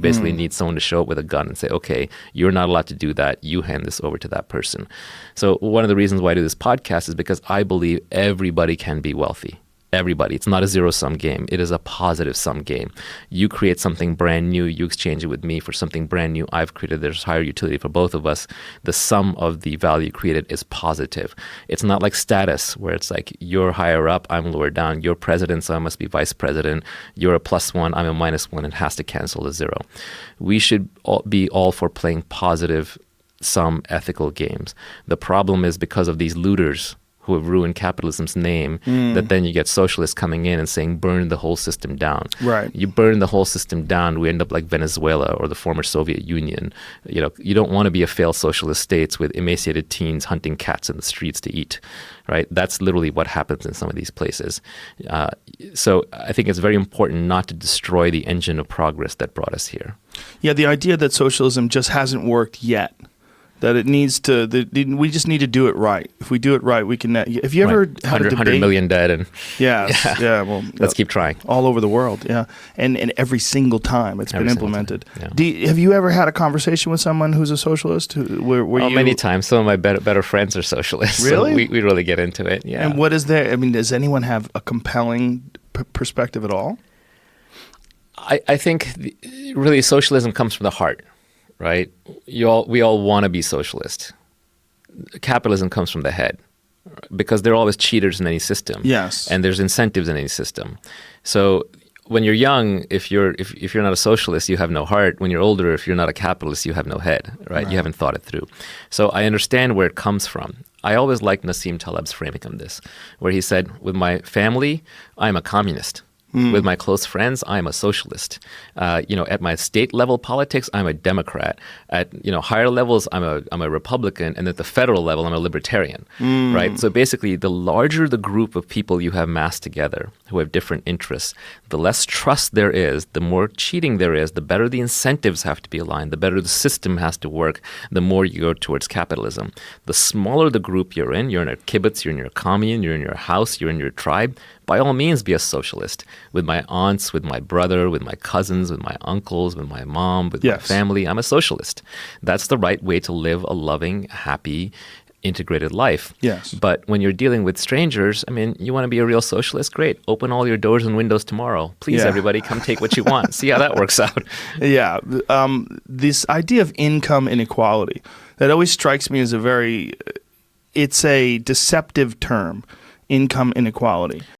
basically need someone to show up with a gun and say, okay, you're not allowed to do that. You hand this over to that person. So one of the reasons why I do this podcast is because I believe everybody can be wealthy. Everybody. It's not a zero-sum game. It is a positive-sum game. You create something brand new. You exchange it with me for something brand new I've created. There's higher utility for both of us. The sum of the value created is positive. It's not like status where it's like you're higher up, I'm lower down. You're president, so I must be vice president. You're a +1, I'm a -1, and has to cancel to 0. We should be all for playing positive-sum ethical games. The problem is because of these looters who have ruined capitalism's name, that then you get socialists coming in and saying, burn the whole system down. Right. You burn the whole system down, we end up like Venezuela or the former Soviet Union. You know, you don't want to be a failed socialist states with emaciated teens hunting cats in the streets to eat, right? That's literally what happens in some of these places. So I think it's very important not to destroy the engine of progress that brought us here. Yeah, the idea that socialism just hasn't worked yet. That it needs to, we just need to do it right. If we do it right, we can. Have you ever had a debate? 100 million dead, and well, let's keep trying. All over the world, and every single time it's been implemented. Have you ever had a conversation with someone who's a socialist? Many times. Some of my better friends are socialists. Really? So we really get into it. Yeah. And what is there? I mean, does anyone have a compelling perspective at all? I think really socialism comes from the heart. Right? We all want to be socialist. Capitalism comes from the head because there are always cheaters in any system. Yes. And there's incentives in any system. So when you're young, if you're not a socialist, you have no heart. When you're older, if you're not a capitalist, you have no head. Right? You haven't thought it through. So I understand where it comes from. I always liked Nassim Taleb's framing of this, where he said, with my family, I'm a communist. With my close friends, I'm a socialist. At my state level politics, I'm a Democrat. At higher levels, I'm a Republican, and at the federal level, I'm a libertarian. Right? So basically, the larger the group of people you have massed together who have different interests, the less trust there is, the more cheating there is, the better the incentives have to be aligned, the better the system has to work, the more you go towards capitalism. The smaller the group you're in a kibbutz, you're in your commune, you're in your house, you're in your tribe. By all means, be a socialist. With my aunts, with my brother, with my cousins, with my uncles, with my mom, with my family, I'm a socialist. That's the right way to live a loving, happy, integrated life. Yes. But when you're dealing with strangers, I mean, you want to be a real socialist? Great. Open all your doors and windows tomorrow. Please, everybody, come take what you want. See how that works out. Yeah. This idea of income inequality, that always strikes me as it's a deceptive term, income inequality.